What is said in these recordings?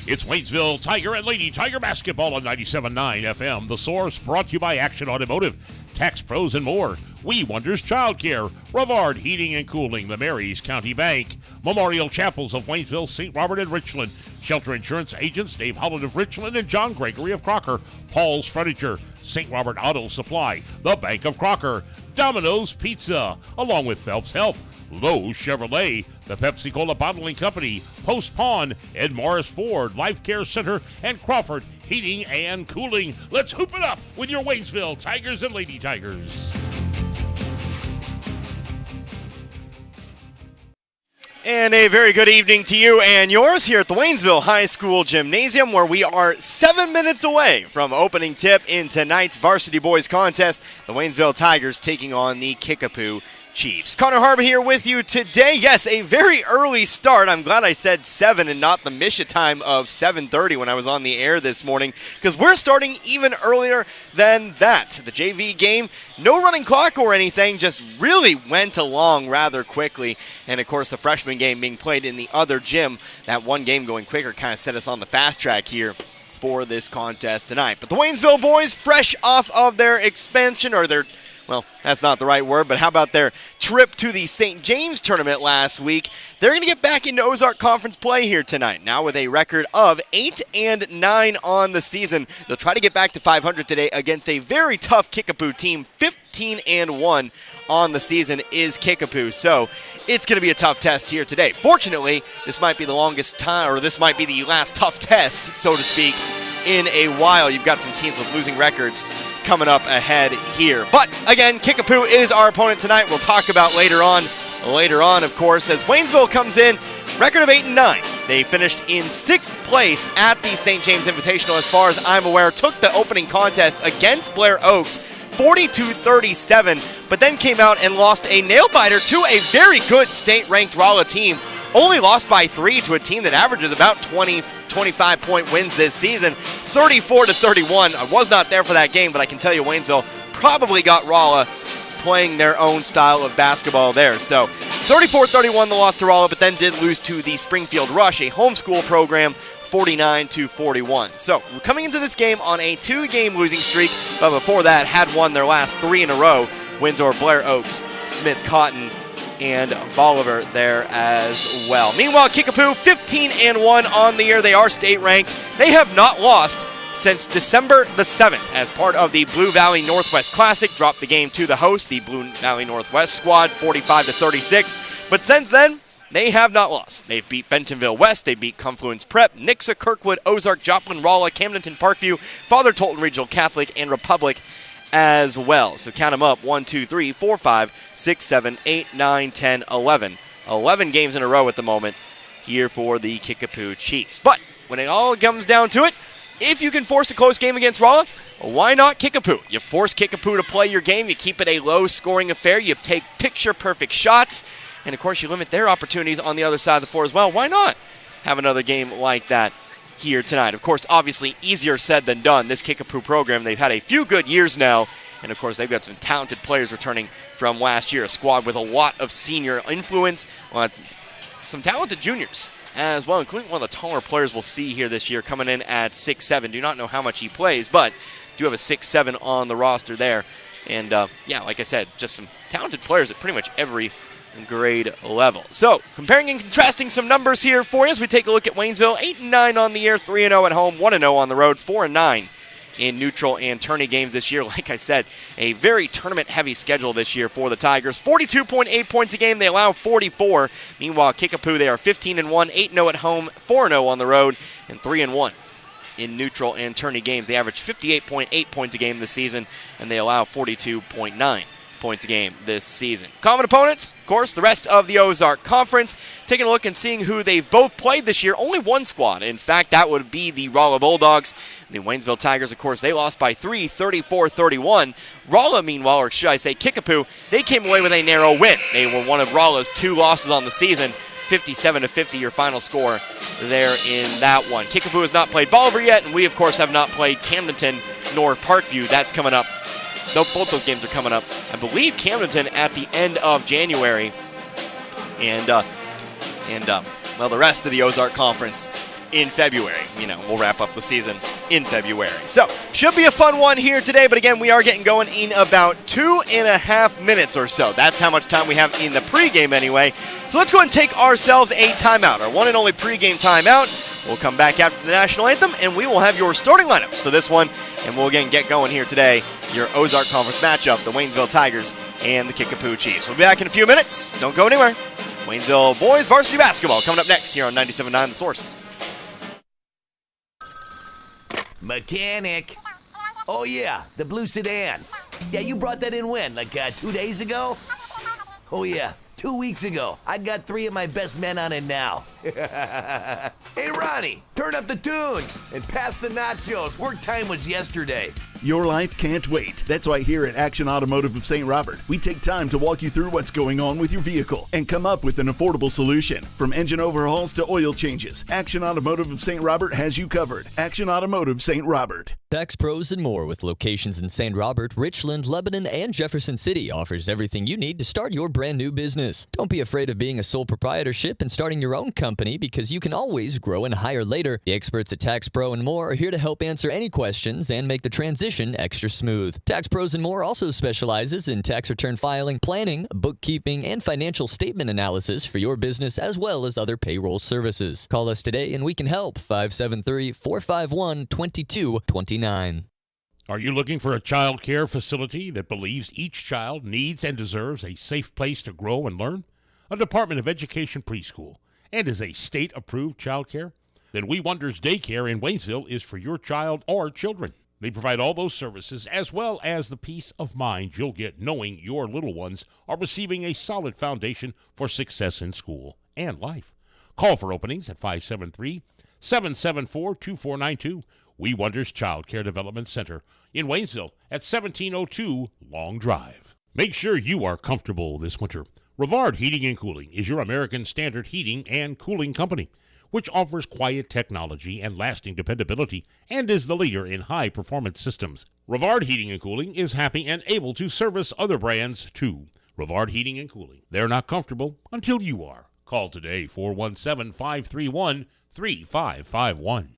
It's Waynesville Tiger and Lady Tiger basketball on 97.9 FM. The Source brought to you by Action Automotive, Tax Pros and more. We Wonders Childcare, Rivard Heating and Cooling, the Marys County Bank, Memorial Chapels of Waynesville, St. Robert and Richland, Shelter Insurance Agents Dave Holland of Richland and John Gregory of Crocker, Paul's Furniture, St. Robert Auto Supply, the Bank of Crocker, Domino's Pizza, along with Phelps Health, Lowe's Chevrolet, the Pepsi-Cola Bottling Company, Post Pawn, Ed Morris Ford, Life Care Center, and Crawford Heating and Cooling. Let's hoop it up with your Waynesville Tigers and Lady Tigers. And a very good evening to you and yours here at the Waynesville High School Gymnasium, where we are 7 minutes away from opening tip in tonight's Varsity Boys contest. The Waynesville Tigers taking on the Kickapoo Chiefs. Connor Harbor here with you today. Yes, a very early start. I'm glad I said 7 and not the Misha time of 7:30 when I was on the air this morning, because we're starting even earlier than that. The JV game, no running clock or anything, just really went along rather quickly. And, of course, the freshman game being played in the other gym, that one game going quicker kind of set us on the fast track here for this contest tonight. But the Waynesville boys, fresh off of their expansion, or their, well, that's not the right word, but how about their trip to the St. James tournament last week? They're going to get back into Ozark Conference play here tonight, now with a record of 8-9 on the season. They'll try to get back to 500 today against a very tough Kickapoo team. 15-1 on the season is Kickapoo, so it's going to be a tough test here today. Fortunately, this might be the longest time, or this might be the last tough test, so to speak, in a while. You've got some teams with losing records coming up ahead here. But again, Kickapoo is our opponent tonight. We'll talk about later on, of course, as Waynesville comes in, record of 8-9. They finished in 6th place at the St. James Invitational, as far as I'm aware. Took the opening contest against Blair Oaks 42-37, but then came out and lost a nail-biter to a very good state-ranked Rolla team. Only lost by 3 to a team that averages about 25-point wins this season, 34-31. I was not there for that game, but I can tell you Waynesville probably got Rolla playing their own style of basketball there. So 34-31 the loss to Rolla, but then did lose to the Springfield Rush, a homeschool program, 49-41. So we're coming into this game on a 2-game losing streak, but before that had won their last 3 in a row. Wins over Blair Oaks, Smith Cotton, and Bolivar there as well. Meanwhile, Kickapoo 15-1 on the year. They are state ranked. They have not lost since December the 7th as part of the Blue Valley Northwest Classic. Dropped the game to the host, the Blue Valley Northwest squad, 45-36. But since then, they have not lost. They've beat Bentonville West, they beat Confluence Prep, Nixa, Kirkwood, Ozark, Joplin, Rolla, Camdenton, Parkview, Father Tolton Regional Catholic, and Republic as well. So count them up, 1, 2, 3, 4, 5, 6, 7, 8, 9, 10, 11. 11 games in a row at the moment here for the Kickapoo Chiefs. But when it all comes down to it, if you can force a close game against Rolla, why not Kickapoo? You force Kickapoo to play your game, you keep it a low-scoring affair, you take picture-perfect shots, and, of course, you limit their opportunities on the other side of the floor as well. Why not have another game like that here tonight? Of course, obviously, easier said than done. This Kickapoo program, they've had a few good years now, and, of course, they've got some talented players returning from last year. A squad with a lot of senior influence, some talented juniors as well, including one of the taller players we'll see here this year, coming in at 6'7". Do not know how much he plays, but do have a 6'7" on the roster there. And, yeah, like I said, just some talented players at pretty much every grade level. So, comparing and contrasting some numbers here for you as we take a look at Waynesville. 8-9 on the year, 3-0 at home, 1-0 on the road, 4-9 in neutral and tourney games this year. Like I said, a very tournament-heavy schedule this year for the Tigers. 42.8 points a game. They allow 44. Meanwhile, Kickapoo, they are 15-1, 8-0 at home, 4-0 on the road, and 3-1 in neutral and tourney games. They average 58.8 points a game this season, and they allow 42.9 points a game this season. Common opponents, of course, the rest of the Ozark Conference. Taking a look and seeing who they've both played this year. Only one squad. In fact, that would be the Rolla Bulldogs. The Waynesville Tigers, of course, they lost by 3, 34-31. Rolla, meanwhile, or should I say Kickapoo, they came away with a narrow win. They were one of Rolla's 2 losses on the season. 57-50, your final score there in that one. Kickapoo has not played Bolivar yet, and we, of course, have not played Camdenton nor Parkview. That's coming up. Both those games are coming up. I believe Camdenton at the end of January. And well, the rest of the Ozark Conference in February. We'll wrap up the season in February. So, should be a fun one here today, but again, we are getting going in about 2.5 minutes or so. That's how much time we have in the pregame anyway. So let's go ahead and take ourselves a timeout, our one and only pregame timeout. We'll come back after the national anthem, and we will have your starting lineups for this one, and we'll again get going here today, your Ozark Conference matchup, the Waynesville Tigers and the Kickapoo Chiefs. We'll be back in a few minutes. Don't go anywhere. Waynesville boys varsity basketball coming up next here on 97.9 The Source. Mechanic. Oh, yeah, the blue sedan. Yeah, you brought that in when? 2 days ago? Oh, yeah, 2 weeks ago. I got 3 of my best men on it now. Hey, Ronnie, turn up the tunes and pass the nachos. Work time was yesterday. Your life can't wait. That's why here at Action Automotive of St. Robert, we take time to walk you through what's going on with your vehicle and come up with an affordable solution. From engine overhauls to oil changes, Action Automotive of St. Robert has you covered. Action Automotive St. Robert. Tax Pros and More, with locations in St. Robert, Richland, Lebanon, and Jefferson City, offers everything you need to start your brand new business. Don't be afraid of being a sole proprietorship and starting your own company, because you can always grow and hire later. The experts at Tax Pro and More are here to help answer any questions and make the transition extra smooth. Tax Pros and More also specializes in tax return filing, planning, bookkeeping, and financial statement analysis for your business, as well as other payroll services. Call us today and we can help. 573-451-2229. Are you looking for a child care facility that believes each child needs and deserves a safe place to grow and learn? A Department of Education preschool and is a state-approved child care? Then We Wonders Daycare in Waynesville is for your child or children. They provide all those services as well as the peace of mind you'll get knowing your little ones are receiving a solid foundation for success in school and life. Call for openings at 573-774-2492. We Wonders Child Care Development Center in Waynesville at 1702 Long Drive. Make sure you are comfortable this winter. Rivard Heating and Cooling is your American Standard heating and cooling company, which offers quiet technology and lasting dependability and is the leader in high-performance systems. Rivard Heating and Cooling is happy and able to service other brands, too. Rivard Heating and Cooling. They're not comfortable until you are. Call today, 417-531-3551.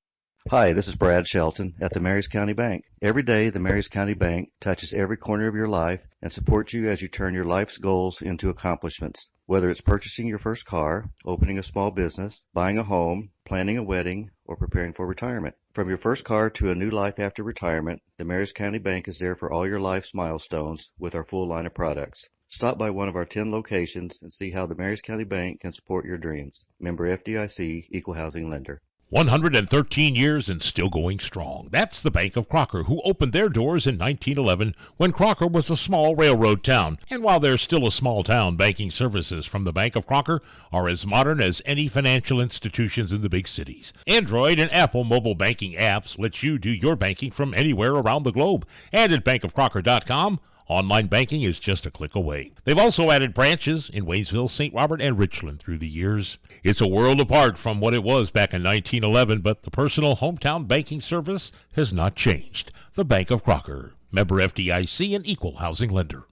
Hi, this is Brad Shelton at the Marys County Bank. Every day, the Marys County Bank touches every corner of your life and supports you as you turn your life's goals into accomplishments. Whether it's purchasing your first car, opening a small business, buying a home, planning a wedding, or preparing for retirement. From your first car to a new life after retirement, the Marys County Bank is there for all your life's milestones with our full line of products. Stop by one of our 10 locations and see how the Marys County Bank can support your dreams. Member FDIC, Equal Housing Lender. 113 years and still going strong. That's the Bank of Crocker, who opened their doors in 1911 when Crocker was a small railroad town. And while they're still a small town, banking services from the Bank of Crocker are as modern as any financial institutions in the big cities. Android and Apple mobile banking apps let you do your banking from anywhere around the globe. And at bankofcrocker.com, online banking is just a click away. They've also added branches in Waynesville, St. Robert, and Richland through the years. It's a world apart from what it was back in 1911, but the personal hometown banking service has not changed. The Bank of Crocker, member FDIC and equal housing lender.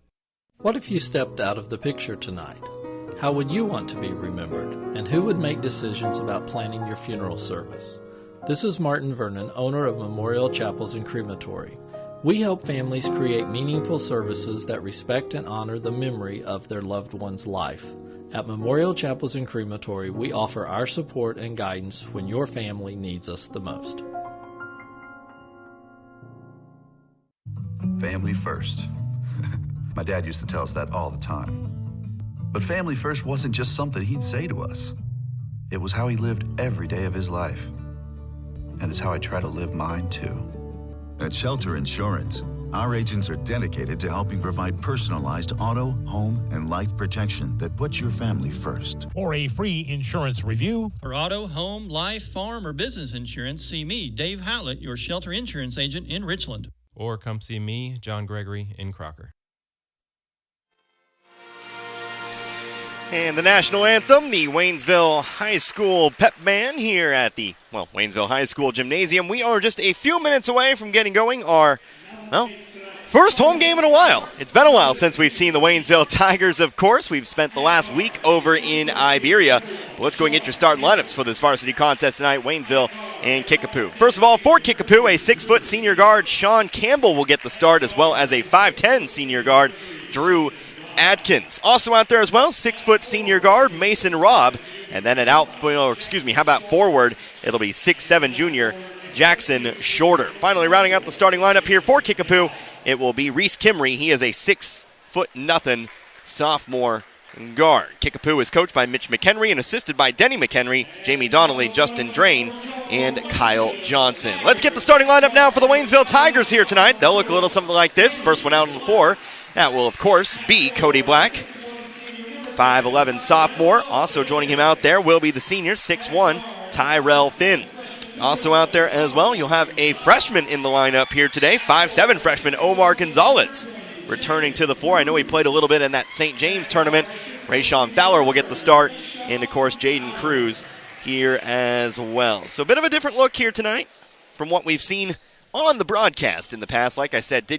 What if you stepped out of the picture tonight? How would you want to be remembered? And who would make decisions about planning your funeral service? This is Martin Vernon, owner of Memorial Chapels and Crematory. We help families create meaningful services that respect and honor the memory of their loved one's life. At Memorial Chapels and Crematory, we offer our support and guidance when your family needs us the most. Family first. My dad used to tell us that all the time. But family first wasn't just something he'd say to us. It was how he lived every day of his life. And it's how I try to live mine, too. At Shelter Insurance, our agents are dedicated to helping provide personalized auto, home, and life protection that puts your family first. For a free insurance review, for auto, home, life, farm, or business insurance, see me, Dave Howlett, your Shelter Insurance agent in Richland. Or come see me, John Gregory, in Crocker. And the national anthem, the Waynesville High School pep band here at the, Waynesville High School Gymnasium. We are just a few minutes away from getting going our, First home game in a while. It's been a while since we've seen the Waynesville Tigers, of course. We've spent the last week over in Iberia. But let's go and get your starting lineups for this varsity contest tonight, Waynesville and Kickapoo. First of all, for Kickapoo, a 6-foot senior guard, Sean Campbell, will get the start, as well as a 5'10 senior guard, Drew Adkins. Also out there as well, 6-foot senior guard, Mason Robb. And then how about forward, it'll be 6'7 junior, Jackson Shorter. Finally, rounding out the starting lineup here for Kickapoo, it will be Reese Kimry. He is a 6'0" sophomore guard. Kickapoo is coached by Mitch McHenry and assisted by Denny McHenry, Jamie Donnelly, Justin Drain, and Kyle Johnson. Let's get the starting lineup now for the Waynesville Tigers here tonight. They'll look a little something like this. First one out on the floor. That will, of course, be Cody Black, 5'11 sophomore. Also joining him out there will be the senior, 6'1", Tyrell Finn. Also out there as well, you'll have a freshman in the lineup here today, 5'7 freshman Omar Gonzalez. Returning to the floor, I know he played a little bit in that St. James tournament. Rayshawn Fowler will get the start, and of course Jaden Cruz here as well. So a bit of a different look here tonight from what we've seen on the broadcast in the past. Like I said, did